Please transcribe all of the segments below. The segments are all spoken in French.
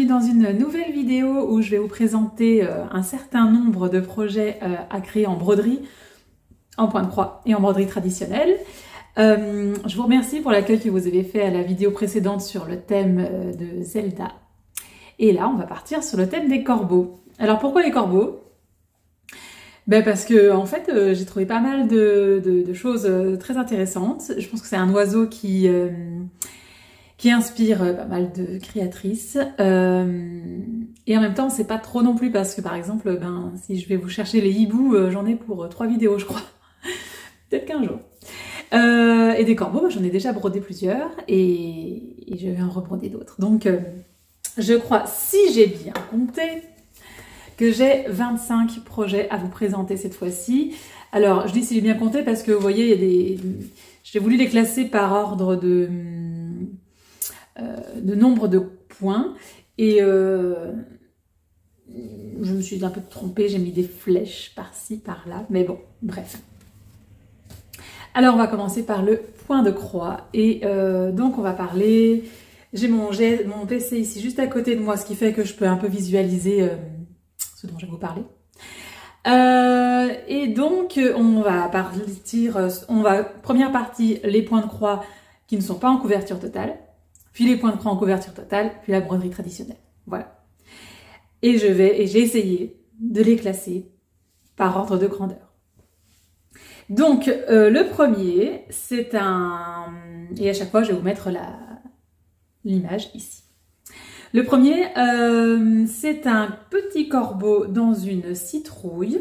bienvenue dans une nouvelle vidéo où je vais vous présenter un certain nombre de projets à créer en broderie, en point de croix et en broderie traditionnelle. Je vous remercie pour l'accueil que vous avez fait à la vidéo précédente sur le thème de Zelda. Et là, on va partir sur le thème des corbeaux. Alors pourquoi les corbeaux? Parce que en fait, j'ai trouvé pas mal de choses très intéressantes. Je pense que c'est un oiseau qui inspire pas mal de créatrices. Et en même temps, c'est pas trop non plus parce que par exemple, si je vais vous chercher les hiboux, j'en ai pour 3 vidéos, je crois. Peut-être qu'un jour. Et des corbeaux, j'en ai déjà brodé plusieurs et je vais en rebroder d'autres. Donc, je crois, si j'ai bien compté, que j'ai 25 projets à vous présenter cette fois-ci. Alors, je dis si j'ai bien compté parce que vous voyez, il y a des... j'ai voulu les classer par ordre de nombre de points et je me suis un peu trompée, j'ai mis des flèches par-ci, par-là, mais bon, bref. Alors, on va commencer par le point de croix et donc on va parler... J'ai mon PC ici juste à côté de moi, ce qui fait que je peux un peu visualiser ce dont je vais vous parler. Et donc, on va partir, première partie, les points de croix qui ne sont pas en couverture totale, puis les points de croix en couverture totale, puis la broderie traditionnelle. Voilà. Et j'ai essayé de les classer par ordre de grandeur. Donc, le premier, c'est un... Et à chaque fois, je vais vous mettre l'image ici. Le premier, c'est un petit corbeau dans une citrouille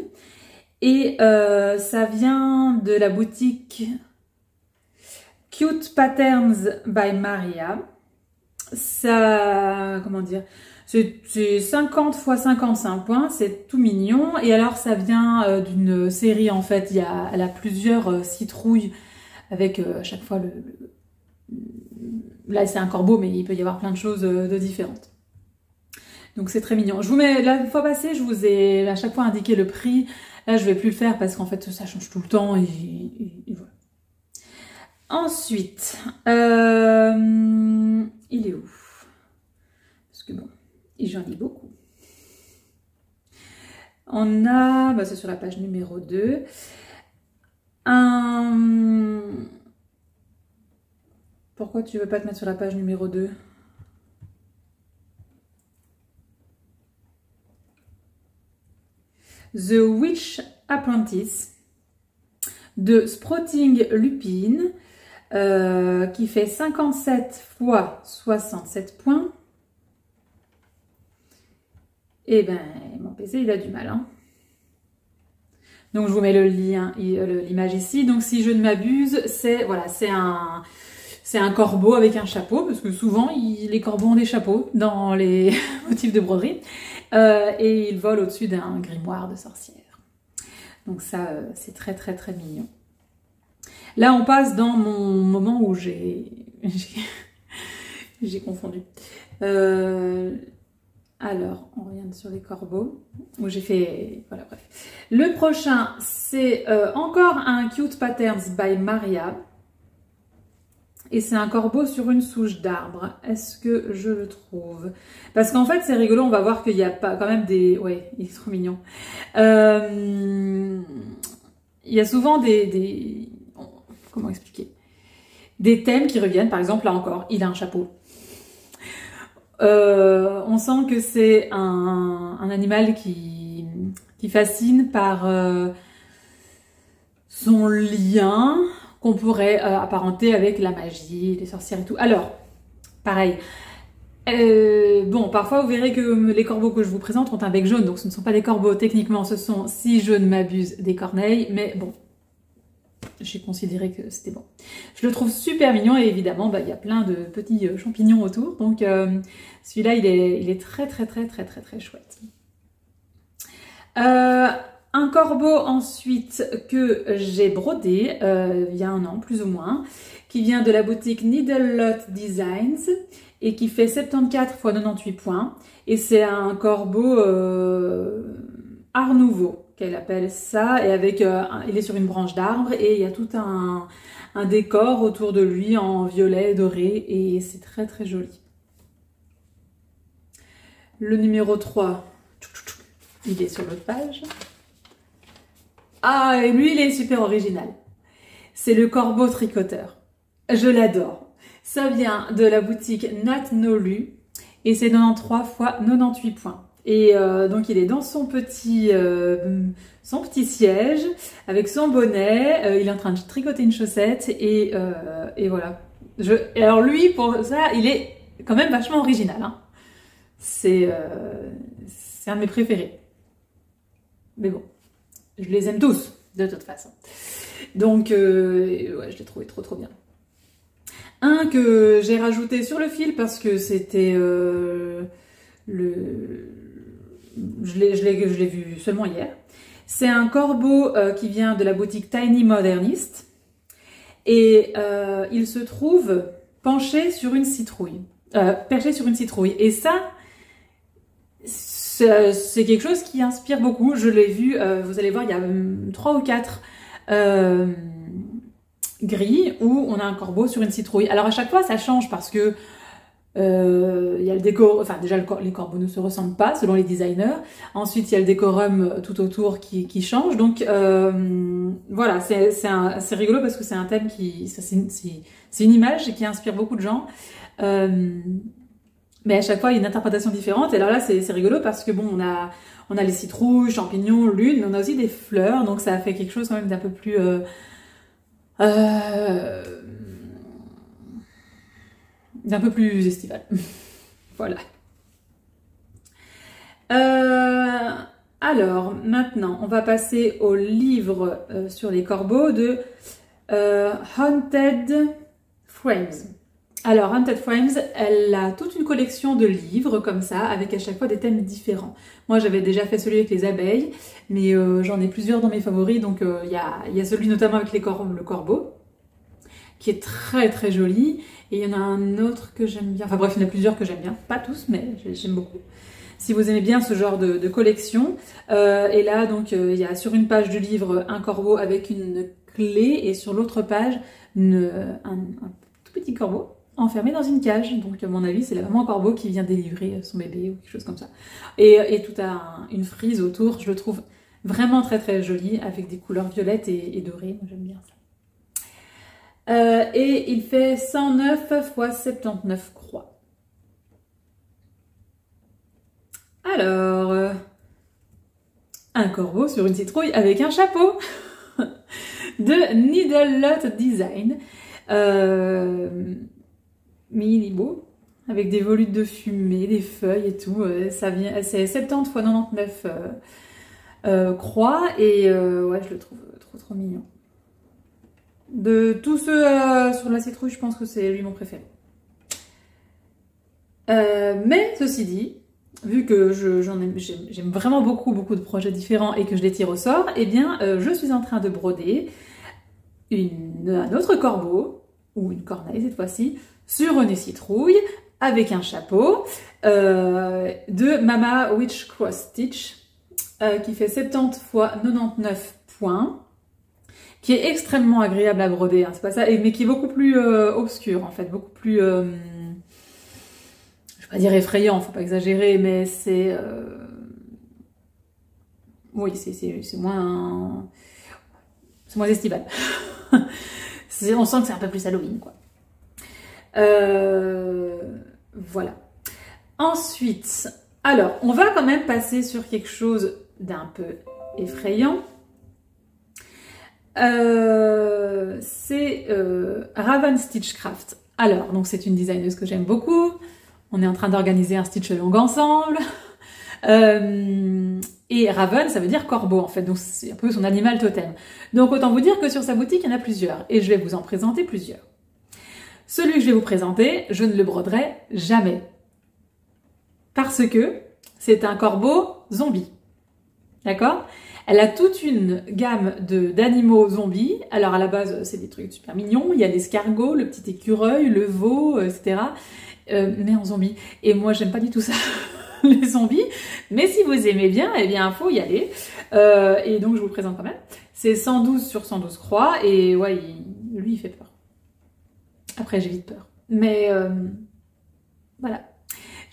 et ça vient de la boutique Cute Patterns by Maria. Ça, comment dire, c'est 50 x 55 points, c'est tout mignon. Et alors ça vient d'une série en fait, elle a plusieurs citrouilles avec à chaque fois là c'est un corbeau, mais il peut y avoir plein de choses de différentes. Donc c'est très mignon. Je vous mets, la fois passée, je vous ai à chaque fois indiqué le prix. Là, je vais plus le faire parce qu'en fait, ça change tout le temps et voilà. Ensuite, il est où? Parce que bon, j'en ai beaucoup. On a, c'est sur la page numéro 2, Pourquoi tu veux pas te mettre sur la page numéro 2? The Witch Apprentice de Sprouting Lupine qui fait 57 x 67 points. Et mon PC il a du mal. Hein. Donc je vous mets le lien, l'image ici. Donc si je ne m'abuse, c'est un corbeau avec un chapeau, parce que souvent les corbeaux ont des chapeaux dans les motifs de broderie. Et il vole au-dessus d'un grimoire de sorcière. Donc ça, c'est très très très mignon. Là, on passe dans mon moment où j'ai confondu. Alors, on regarde sur les corbeaux, où j'ai fait... Voilà, bref. Le prochain, c'est encore un Cute Patterns by Maria. Et c'est un corbeau sur une souche d'arbre. Est-ce que je le trouve? Parce qu'en fait, c'est rigolo. On va voir qu'il y a pas quand même des... Ouais, il est trop mignon. Il y a souvent comment expliquer? Des thèmes qui reviennent. Par exemple, là encore, il a un chapeau. On sent que c'est un animal qui fascine par son lien... qu'on pourrait apparenter avec la magie, les sorcières et tout. Alors, pareil. Bon, parfois vous verrez que les corbeaux que je vous présente ont un bec jaune, donc ce ne sont pas des corbeaux, techniquement ce sont, si je ne m'abuse, des corneilles, mais bon, j'ai considéré que c'était bon. Je le trouve super mignon et évidemment, il y a plein de petits champignons autour, donc celui-là, il est très très très très très très chouette. Un corbeau ensuite que j'ai brodé il y a un an plus ou moins, qui vient de la boutique Needle Lot Designs et qui fait 74 x 98 points. Et c'est un corbeau Art Nouveau qu'elle appelle ça, et avec il est sur une branche d'arbre et il y a tout un décor autour de lui en violet doré et c'est très très joli. Le numéro 3, il est sur l'autre page. Ah, et lui, il est super original. C'est le corbeau tricoteur. Je l'adore. Ça vient de la boutique Nat Nolu et c'est 93 x 98 points. Et donc il est dans son petit siège avec son bonnet. Il est en train de tricoter une chaussette et voilà. Et alors lui, pour ça, il est quand même vachement original. Hein. C'est un de mes préférés. Mais bon, je les aime tous de toute façon. Donc ouais, je l'ai trouvé trop bien. Un que j'ai rajouté sur le fil parce que c'était je l'ai vu seulement hier. C'est un corbeau qui vient de la boutique Tiny Modernist et il se trouve penché sur une citrouille, perché sur une citrouille. Et ça, c'est quelque chose qui inspire beaucoup. Je l'ai vu, vous allez voir, il y a 3 ou 4 grilles où on a un corbeau sur une citrouille. Alors à chaque fois, ça change parce que il y a le décor, enfin déjà les corbeaux ne se ressemblent pas selon les designers. Ensuite il y a le décorum tout autour qui change. Donc voilà, c'est rigolo parce que c'est un thème c'est une image qui inspire beaucoup de gens. Mais à chaque fois il y a une interprétation différente. Et alors là c'est rigolo parce que bon on a les citrouilles, champignons, lune, mais on a aussi des fleurs. Donc ça fait quelque chose quand même d'un peu plus estival. Voilà. Alors, maintenant, on va passer au livre sur les corbeaux de Haunted Frames. Alors, Haunted Frames, elle a toute une collection de livres comme ça, avec à chaque fois des thèmes différents. Moi, j'avais déjà fait celui avec les abeilles, mais j'en ai plusieurs dans mes favoris. Donc, il y a celui notamment avec le corbeau, qui est très joli. Et il y en a un autre que j'aime bien. Enfin bref, il y en a plusieurs que j'aime bien. Pas tous, mais j'aime beaucoup. Si vous aimez bien ce genre de collection. Et là, donc, il y a sur une page du livre un corbeau avec une clé. Et sur l'autre page, un tout petit corbeau enfermé dans une cage. Donc, à mon avis, c'est la maman corbeau qui vient délivrer son bébé ou quelque chose comme ça. Et tout a une frise autour. Je le trouve vraiment très joli avec des couleurs violettes et dorées. J'aime bien ça. Et il fait 109 x 79 croix. Alors, un corbeau sur une citrouille avec un chapeau de Needle Lot Design. Mais il est beau, avec des volutes de fumée, des feuilles et tout. C'est 70 x 99 croix et ouais, je le trouve trop mignon. De tous ceux sur la citrouille, je pense que c'est lui mon préféré. Mais ceci dit, vu que j'aime vraiment beaucoup de projets différents et que je les tire au sort, eh bien, je suis en train de broder un autre corbeau, ou une corneille cette fois-ci, sur une citrouille, avec un chapeau, de Mama Witch Cross Stitch, qui fait 70 x 99 points. Qui est extrêmement agréable à broder, hein, c'est pas ça, mais qui est beaucoup plus obscur en fait, beaucoup plus, je vais pas dire effrayant, faut pas exagérer, mais c'est, oui, c'est moins estival. On sent que c'est un peu plus Halloween, quoi. Voilà. Ensuite, alors, on va quand même passer sur quelque chose d'un peu effrayant. C'est Raven Stitchcraft. Alors, donc c'est une designeuse que j'aime beaucoup. On est en train d'organiser un stitch along ensemble. Et Raven, ça veut dire corbeau en fait. Donc c'est un peu son animal totem. Donc autant vous dire que sur sa boutique, il y en a plusieurs. Et je vais vous en présenter plusieurs. Celui que je vais vous présenter, je ne le broderai jamais. Parce que c'est un corbeau zombie. D'accord ? Elle a toute une gamme d'animaux zombies. Alors à la base, c'est des trucs super mignons. Il y a l'escargot, le petit écureuil, le veau, etc. Mais en zombie. Et moi, j'aime pas du tout ça, les zombies. Mais si vous aimez bien, eh bien, faut y aller. Et donc, je vous le présente quand même. C'est 112 sur 112 croix. Et ouais, lui, il fait peur. Après, j'ai vite peur. Mais voilà.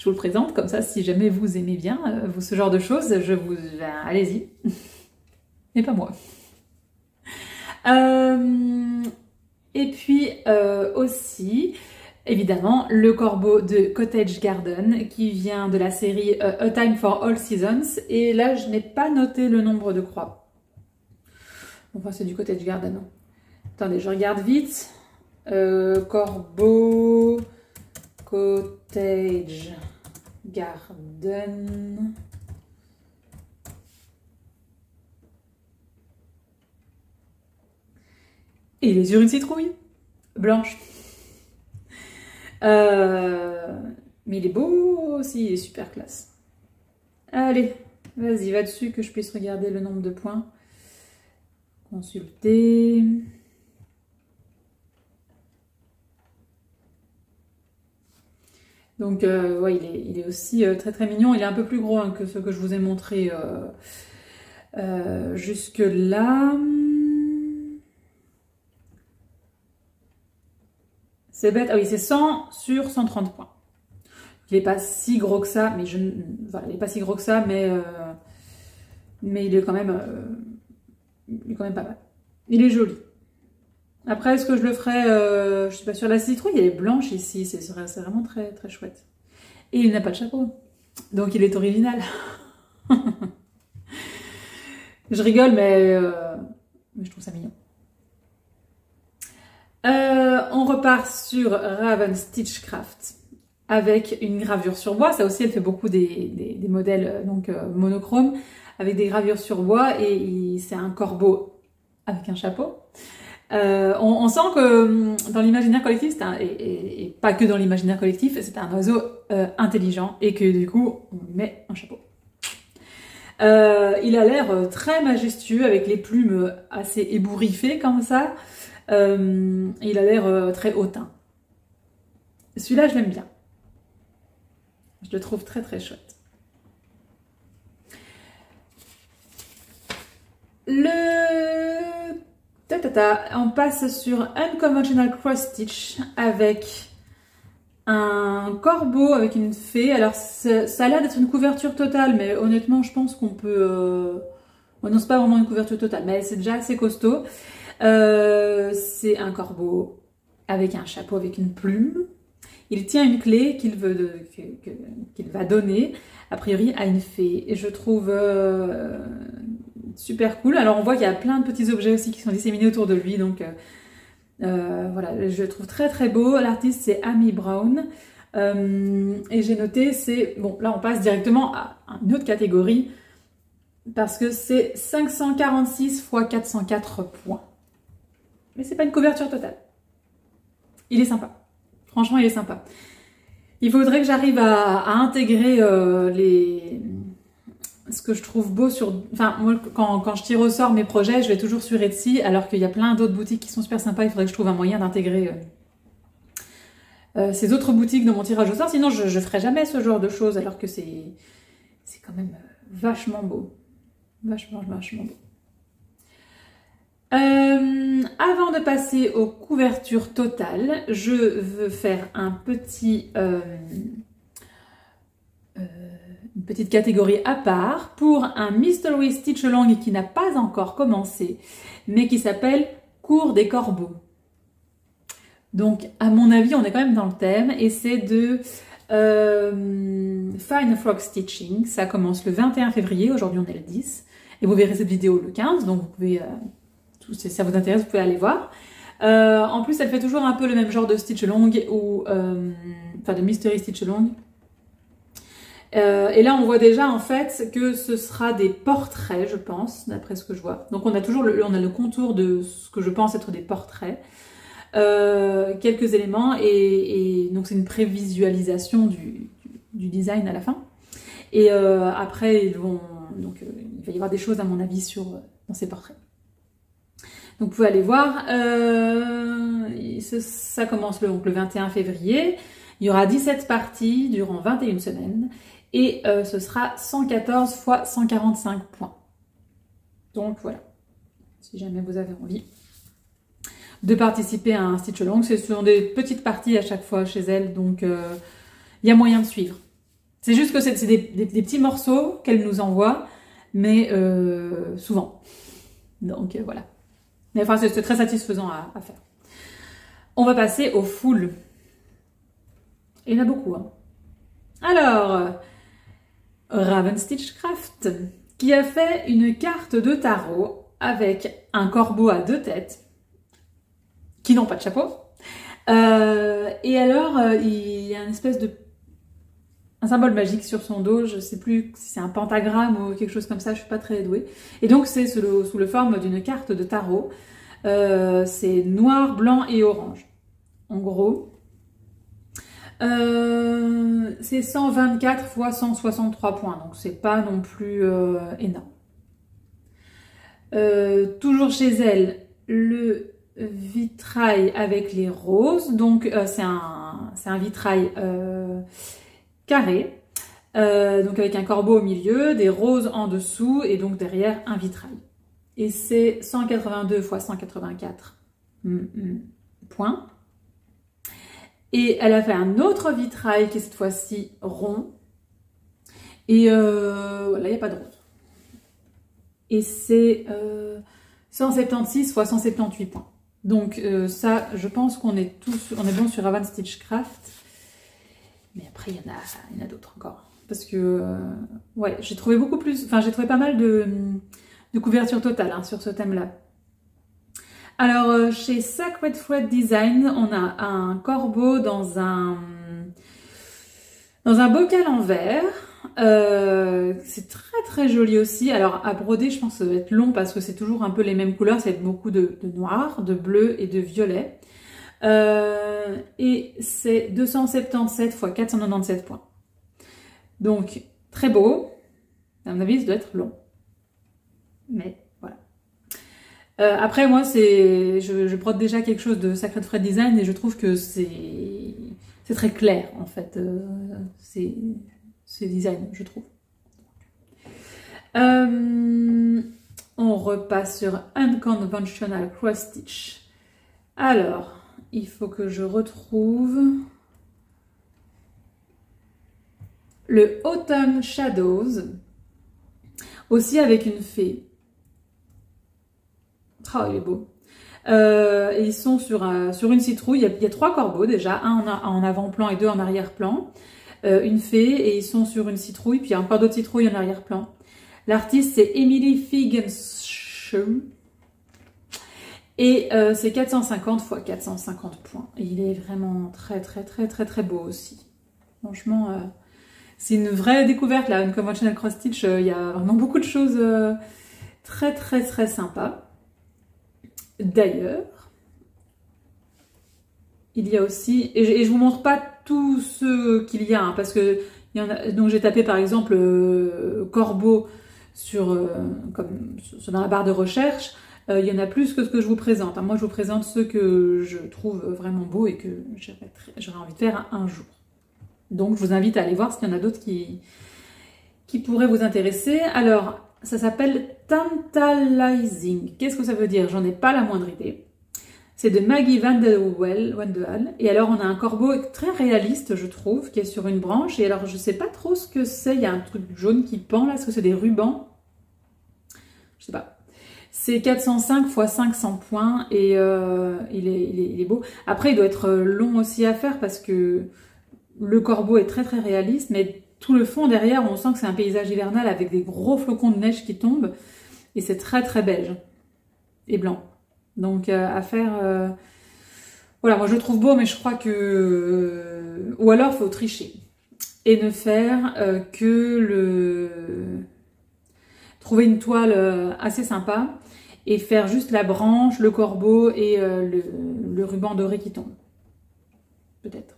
Je vous le présente, comme ça, si jamais vous aimez bien ce genre de choses, allez-y. Mais pas moi. Et puis aussi, évidemment, le corbeau de Cottage Garden qui vient de la série A Time for All Seasons. Et là, je n'ai pas noté le nombre de croix. Enfin, c'est du Cottage Garden. Attendez, je regarde vite. Corbeau, Cottage Garden. Et il est sur une citrouille blanche. Mais il est beau aussi, il est super classe. Allez, vas-y, va dessus que je puisse regarder le nombre de points. Consulter. Donc, ouais, il est aussi très très mignon. Il est un peu plus gros hein, que ce que je vous ai montré jusque-là. C'est bête. Ah oui, c'est 100 sur 130 points. Il n'est pas si gros que ça, mais voilà, il n'est pas si gros que ça, mais il est quand même pas mal. Il est joli. Après, est-ce que je le ferai, je suis pas sûre. La citrouille, elle est blanche ici, c'est vraiment très très chouette. Et il n'a pas de chapeau, donc il est original. Je rigole, mais je trouve ça mignon. On repart sur Raven Stitchcraft avec une gravure sur bois. Ça aussi, elle fait beaucoup des modèles monochromes avec des gravures sur bois et c'est un corbeau avec un chapeau. On sent que dans l'imaginaire collectif, et pas que dans l'imaginaire collectif, c'est un oiseau intelligent et que du coup, on lui met un chapeau. Il a l'air très majestueux avec les plumes assez ébouriffées comme ça. Il a l'air très hautain. Celui-là, je l'aime bien. Je le trouve très très chouette. On passe sur Unconventional Cross Stitch avec un corbeau avec une fée. Alors ça a l'air d'être une couverture totale, mais honnêtement je pense qu'on peut... non, c'est pas vraiment une couverture totale, mais c'est déjà assez costaud. C'est un corbeau avec un chapeau avec une plume. Il tient une clé qu'il va donner, a priori, à une fée. Et je trouve super cool. Alors on voit qu'il y a plein de petits objets aussi qui sont disséminés autour de lui. Donc voilà, je le trouve très très beau. L'artiste c'est Amy Brown. Et j'ai noté, bon là on passe directement à une autre catégorie. Parce que c'est 546 x 404 points. Mais c'est pas une couverture totale. Il est sympa. Franchement, il est sympa. Il faudrait que j'arrive à intégrer ce que je trouve beau sur... Enfin, moi, quand je tire au sort mes projets, je vais toujours sur Etsy, alors qu'il y a plein d'autres boutiques qui sont super sympas. Il faudrait que je trouve un moyen d'intégrer ces autres boutiques dans mon tirage au sort. Sinon, je ne ferai jamais ce genre de choses, alors que c'est quand même vachement beau. Vachement beau. Avant de passer aux couvertures totales, je veux faire une petite catégorie à part pour un Mystery Stitch Along qui n'a pas encore commencé, mais qui s'appelle Cours des corbeaux. Donc, à mon avis, on est quand même dans le thème, et c'est de Fine Frog Stitching. Ça commence le 21 février, aujourd'hui on est le 10, et vous verrez cette vidéo le 15, donc vous pouvez... si ça vous intéresse, vous pouvez aller voir. En plus, elle fait toujours un peu le même genre de stitch long ou de mystery stitch long. Et là, on voit déjà en fait que ce sera des portraits, je pense, d'après ce que je vois. Donc, on a toujours on a le contour de ce que je pense être des portraits, quelques éléments, et donc c'est une prévisualisation du design à la fin. Et après, il va y avoir des choses à mon avis dans ces portraits. Donc vous pouvez aller voir, ça commence le 21 février, il y aura 17 parties durant 21 semaines et ce sera 114 x 145 points. Donc voilà, si jamais vous avez envie de participer à un stitch along, ce sont des petites parties à chaque fois chez elle, donc il y a moyen de suivre. C'est juste que c'est des petits morceaux qu'elle nous envoie, mais souvent. Donc voilà. Mais enfin, c'est très satisfaisant à faire. On va passer au full. Il y en a beaucoup, hein. Alors, Raven Stitchcraft, qui a fait une carte de tarot avec un corbeau à 2 têtes, qui n'ont pas de chapeau. Et alors, il y a une espèce de... un symbole magique sur son dos, je sais plus si c'est un pentagramme ou quelque chose comme ça, je suis pas très douée. Et donc, c'est sous la forme d'une carte de tarot. C'est noir, blanc et orange. En gros, c'est 124 fois 163 points, donc c'est pas non plus énorme. Toujours chez elle, le vitrail avec les roses, donc c'est un vitrail carré, donc avec un corbeau au milieu, des roses en dessous et donc derrière un vitrail. Et c'est 182 fois 184 points. Et elle a fait un autre vitrail qui est cette fois-ci rond. Et voilà, il n'y a pas de rose. Et c'est 176 fois 178 points. Donc ça, je pense qu'on est bon sur Raven Stitchcraft. Mais après, il y en a d'autres encore. Parce que, ouais, j'ai trouvé beaucoup plus... Enfin, j'ai trouvé pas mal de couverture totale hein, sur ce thème-là. Alors, chez Sacred Thread Design, on a un corbeau dans un bocal en verre. C'est très très joli aussi. Alors, à broder, je pense que ça va être long parce que c'est toujours un peu les mêmes couleurs. C'est beaucoup de noir, de bleu et de violet. Et c'est 277 x 497 points. Donc, très beau. À mon avis, ça doit être long. Mais voilà. Après, moi, je brode déjà quelque chose de Sacred Thread Design et je trouve que c'est très clair, en fait. C'est design, je trouve. On repasse sur Unconventional Cross Stitch. Alors, il faut que je retrouve le Autumn Shadows, aussi avec une fée. Oh, il est beau. Et ils sont sur une citrouille. Il y a 3 corbeaux déjà, un en avant-plan et 2 en arrière-plan. Une fée et ils sont sur une citrouille, puis il y a encore d'autres citrouilles en arrière-plan. L'artiste c'est Emily Figenschum. Et c'est 450 x 450 points. Et il est vraiment très très très très très beau aussi. Franchement, c'est une vraie découverte là, une Conventional Cross Stitch. Il y a vraiment beaucoup de choses très très très sympas. D'ailleurs, il y a aussi, et je vous montre pas tous ceux qu'il y a, hein, parce que il y en a, donc j'ai tapé par exemple corbeau dans la barre de recherche. Il y en a plus que ce que je vous présente. Moi, je vous présente ceux que je trouve vraiment beaux et que j'aurais envie de faire un jour. Donc, je vous invite à aller voir s'il y en a d'autres qui pourraient vous intéresser. Alors, ça s'appelle Tantalizing. Qu'est-ce que ça veut dire? J'en ai pas la moindre idée. C'est de Maggie Vandehal. Et alors, on a un corbeau très réaliste, je trouve, qui est sur une branche. Et alors, je sais pas trop ce que c'est. Il y a un truc jaune qui pend là. Est-ce que c'est des rubans? Je sais pas. C'est 405 x 500 points et il est beau. Après, il doit être long aussi à faire parce que le corbeau est très très réaliste, mais tout le fond derrière, on sent que c'est un paysage hivernal avec des gros flocons de neige qui tombent et c'est très très beige et blanc. Donc à faire... Voilà, moi je le trouve beau, mais je crois que... Ou alors, il faut tricher et ne faire trouver une toile assez sympa et faire juste la branche, le corbeau et le ruban doré qui tombe. Peut-être.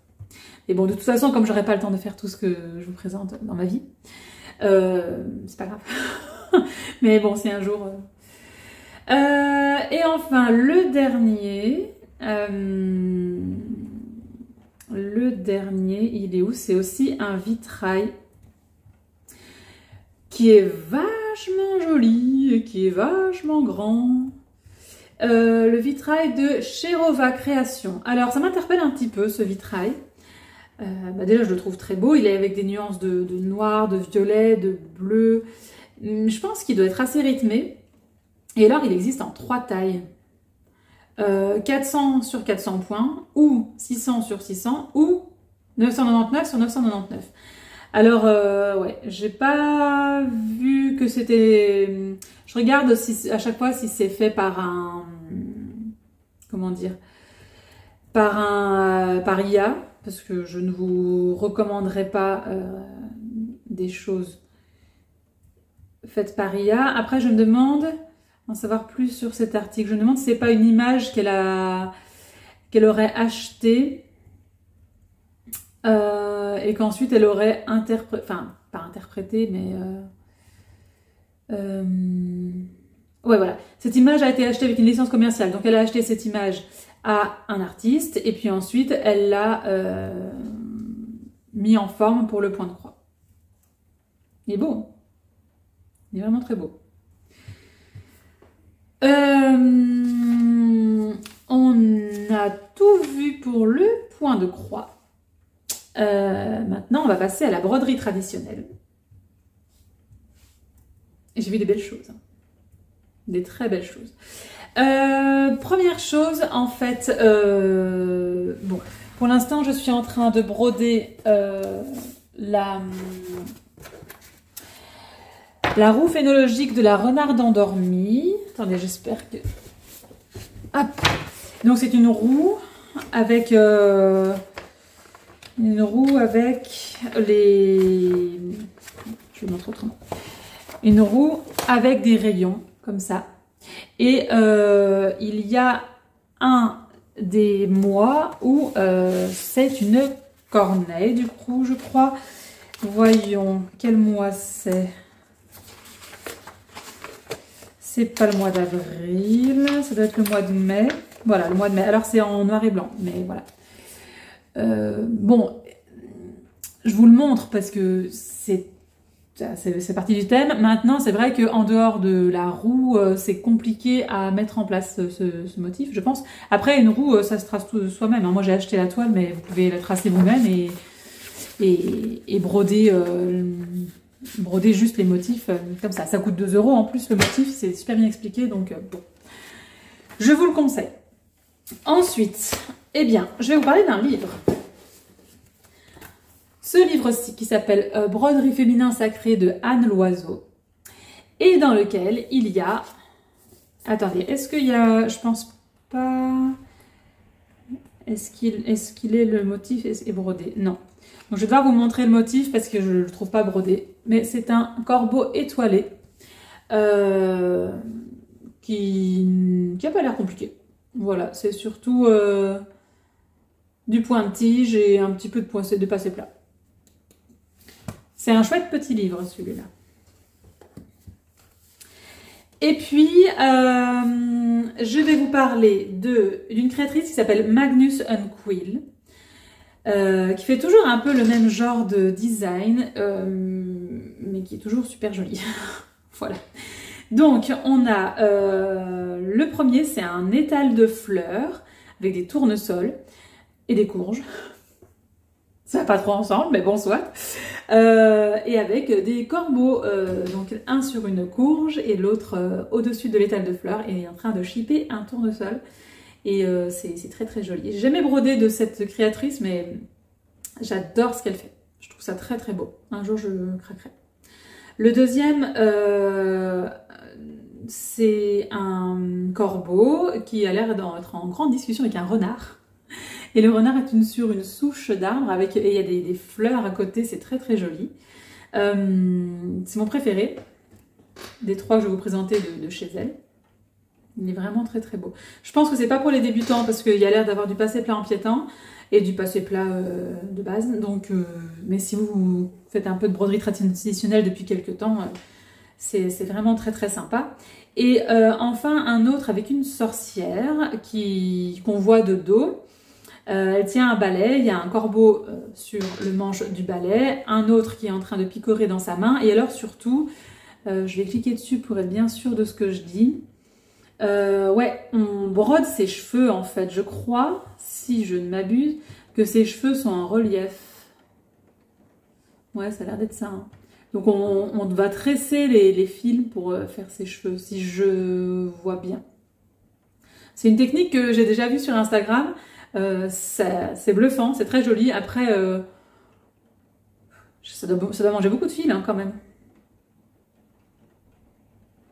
Et bon, de toute façon, comme j'aurai pas le temps de faire tout ce que je vous présente dans ma vie, c'est pas grave. Mais bon, c'est un jour... et enfin, le dernier, il est où? C'est aussi un vitrail qui est vachement joli et qui est vachement grand. Le vitrail de Cherova Création. Alors, ça m'interpelle un petit peu, ce vitrail. Déjà, je le trouve très beau. Il est avec des nuances de noir, de violet, de bleu. Je pense qu'il doit être assez rythmé. Et alors, il existe en 3 tailles. 400 sur 400 points, ou 600 sur 600, ou 999 sur 999. Alors, ouais, j'ai pas vu que c'était... Je regarde aussi à chaque fois si c'est fait par un... Comment dire? Par IA, parce que je ne vous recommanderais pas des choses faites par IA. Après, je me demande, en savoir plus sur cet article, je me demande si c'est pas une image qu'elle aurait achetée et qu'ensuite elle aurait interprété, enfin, pas interprété, mais... ouais, voilà. Cette image a été achetée avec une licence commerciale. Donc, elle a acheté cette image à un artiste et puis ensuite, elle l'a mis en forme pour le point de croix. Il est beau. Hein. Il est vraiment très beau. On a tout vu pour le point de croix. Maintenant, on va passer à la broderie traditionnelle. Et j'ai vu des belles choses. Hein. Des très belles choses. Première chose, en fait, bon, pour l'instant, je suis en train de broder la roue phénologique de la renarde endormie. Attendez, j'espère que... Hop. Donc, c'est une roue avec les... Je vais montrer autrement. Une roue avec des rayons, comme ça. Et il y a un des mois où c'est une corneille, du coup, je crois. Voyons, quel mois c'est? C'est pas le mois d'avril, ça doit être le mois de mai. Voilà, le mois de mai. Alors, c'est en noir et blanc, mais voilà. Bon, je vous le montre parce que c'est partie du thème. Maintenant, c'est vrai qu'en dehors de la roue, c'est compliqué à mettre en place ce motif, je pense. Après, une roue, ça se trace tout soi-même. Moi, j'ai acheté la toile, mais vous pouvez la tracer vous-même et broder, broder juste les motifs comme ça. Ça coûte 2 € en plus, le motif, c'est super bien expliqué, donc bon. Je vous le conseille. Ensuite, eh bien, je vais vous parler d'un livre. Ce livre-ci qui s'appelle Broderie féminin sacré de Anne Loiseau et dans lequel il y a... Attendez, est-ce qu'il y a... Je pense pas... Est-ce qu'il est le motif est brodé? Non. Donc je vais devoir vous montrer le motif parce que je ne le trouve pas brodé. Mais c'est un corbeau étoilé qui n'a pas l'air compliqué. Voilà, c'est surtout du pointige et un petit peu de passé plat. C'est un chouette petit livre, celui-là. Et puis, je vais vous parler d'une créatrice qui s'appelle Magnus Unquill, qui fait toujours un peu le même genre de design, mais qui est toujours super jolie. Voilà. Donc, on a le premier, c'est un étal de fleurs avec des tournesols et des courges. Ça va pas trop ensemble, mais bon, soit. Et avec des corbeaux, donc un sur une courge et l'autre au-dessus de l'étal de fleurs et en train de shipper un tournesol. Et c'est très très joli. J'ai jamais brodé de cette créatrice, mais j'adore ce qu'elle fait. Je trouve ça très très beau. Un jour, je craquerai. Le deuxième, c'est un corbeau qui a l'air d'être en grande discussion avec un renard. Et le renard est sur une souche d'arbre et il y a des fleurs à côté, c'est très très joli. C'est mon préféré des 3 que je vais vous présenter de chez elle. Il est vraiment très très beau. Je pense que c'est pas pour les débutants parce qu'il y a l'air d'avoir du passé plat empiétant et du passé plat de base. Donc, mais si vous faites un peu de broderie traditionnelle depuis quelques temps, c'est vraiment très très sympa. Et enfin un autre avec une sorcière qu'on voit de dos. Elle tient un balai, il y a un corbeau sur le manche du balai, un autre qui est en train de picorer dans sa main, et alors surtout, je vais cliquer dessus pour être bien sûre de ce que je dis. Ouais, on brode ses cheveux en fait, je crois, si je ne m'abuse, que ses cheveux sont en relief. Ouais, ça a l'air d'être ça. Hein. Donc on va tresser les fils pour faire ses cheveux, si je vois bien. C'est une technique que j'ai déjà vue sur Instagram. C'est bluffant, c'est très joli. Après, ça doit manger beaucoup de fils hein, quand même.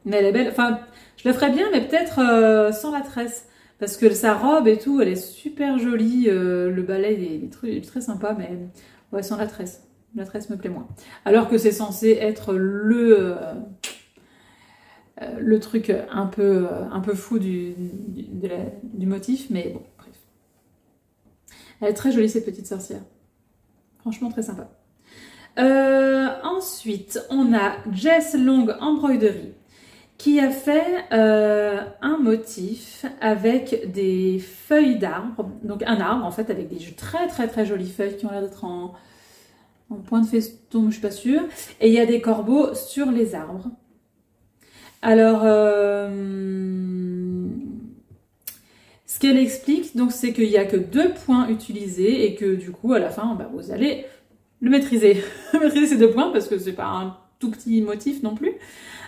Mais elle est belle. Enfin, je le ferais bien, mais peut-être sans la tresse. Parce que sa robe et tout, elle est super jolie. Le balai, il est très sympa, mais ouais, sans la tresse. La tresse me plaît moins. Alors que c'est censé être le truc un peu fou du motif, mais bon, bref. Elle est très jolie, cette petite sorcière. Franchement, très sympa. Ensuite, on a Jess Long Embroidery qui a fait un motif avec des feuilles d'arbre. Donc un arbre, en fait, avec des très très très jolies feuilles qui ont l'air d'être en point de feston, je suis pas sûre. Et il y a des corbeaux sur les arbres. Alors, ce qu'elle explique, donc, c'est qu'il n'y a que 2 points utilisés et que du coup, à la fin, bah, vous allez le maîtriser. Maîtriser ces 2 points parce que c'est pas un tout petit motif non plus.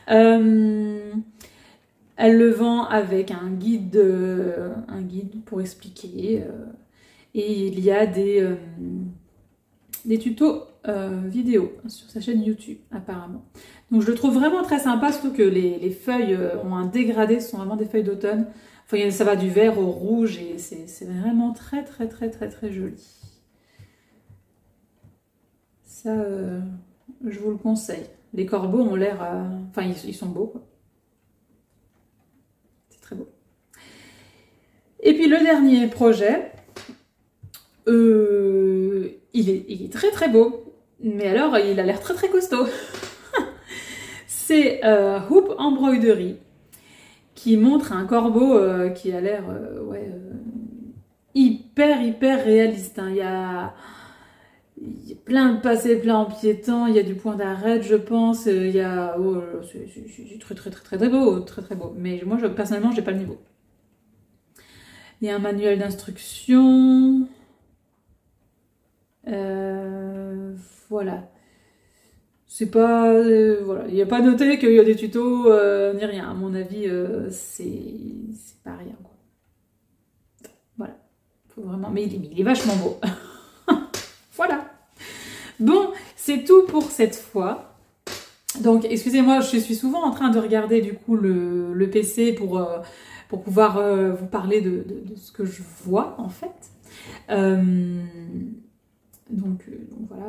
Elle le vend avec un guide pour expliquer. Et il y a des tutos vidéo sur sa chaîne YouTube, apparemment. Donc je le trouve vraiment très sympa, surtout que les feuilles ont un dégradé, ce sont vraiment des feuilles d'automne. Enfin, ça va du vert au rouge et c'est vraiment très très très très très joli. Ça, je vous le conseille. Les corbeaux ont l'air... Enfin, ils sont beaux, quoi. C'est très beau. Et puis le dernier projet, il est très très beau. Mais alors, il a l'air très très costaud. C'est Hoop Embroidery qui montre un corbeau qui a l'air hyper réaliste. Hein. Il y a plein de passés plats en piétant, il y a du point d'arrêt, je pense. Il y a c'est très beau, très beau. Mais moi, personnellement, j'ai pas le niveau. Il y a un manuel d'instruction. Voilà. C'est pas... voilà. Il n'y a pas noté qu'il y a des tutos ni rien. À mon avis, c'est pas rien. Quoi. Voilà. Faut vraiment... Mais il est vachement beau. Voilà. Bon, c'est tout pour cette fois. Donc, excusez-moi, je suis souvent en train de regarder du coup le PC pour pouvoir vous parler de ce que je vois en fait. Donc voilà.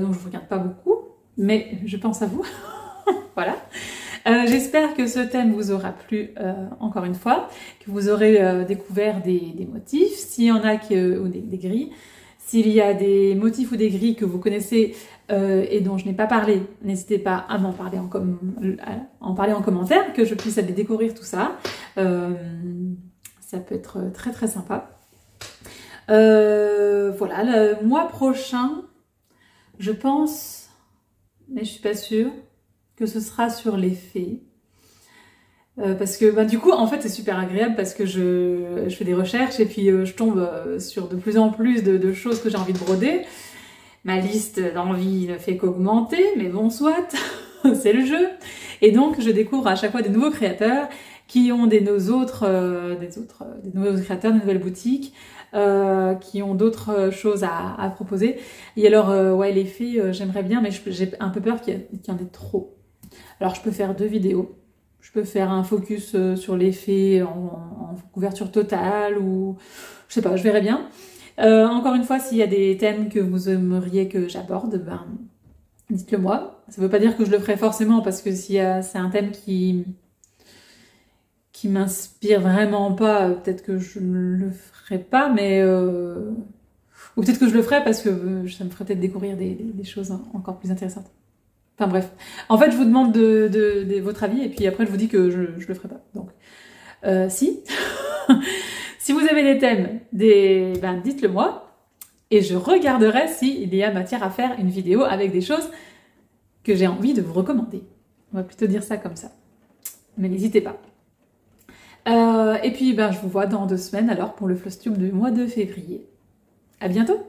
Donc je ne regarde pas beaucoup, mais je pense à vous. Voilà. J'espère que ce thème vous aura plu encore une fois, que vous aurez découvert des motifs, s'il y en a ou des grilles. S'il y a des motifs ou des grilles que vous connaissez et dont je n'ai pas parlé, n'hésitez pas à m'en parler en commentaire, que je puisse aller découvrir tout ça. Ça peut être très très sympa. Voilà, le mois prochain, je pense, mais je suis pas sûre, que ce sera sur les fées. Parce que du coup, en fait, c'est super agréable parce que je fais des recherches et puis je tombe sur de plus en plus de choses que j'ai envie de broder. Ma liste d'envie ne fait qu'augmenter, mais bon, soit, c'est le jeu. Et donc, je découvre à chaque fois des nouveaux créateurs qui ont des nouveaux créateurs, des nouvelles boutiques, qui ont d'autres choses à proposer. Et alors, ouais, les fées, j'aimerais bien, mais j'ai un peu peur qu'il y en ait trop. Alors, je peux faire 2 vidéos. Je peux faire un focus sur les fées en couverture totale ou... Je sais pas, je verrai bien. Encore une fois, s'il y a des thèmes que vous aimeriez que j'aborde, ben, dites-le moi. Ça veut pas dire que je le ferai forcément parce que si c'est un thème qui m'inspire vraiment pas, peut-être que je ne le ferai pas, mais... Ou peut-être que je le ferai parce que ça me ferait peut-être découvrir des choses encore plus intéressantes. Enfin bref. En fait, je vous demande de votre avis et puis après, je vous dis que je le ferai pas. Donc, si. Si vous avez des thèmes, ben, dites-le moi. Et je regarderai s'il y a matière à faire une vidéo avec des choses que j'ai envie de vous recommander. On va plutôt dire ça comme ça. Mais n'hésitez pas. Et puis, ben, je vous vois dans 2 semaines alors pour le Flosstube du mois de février. À bientôt!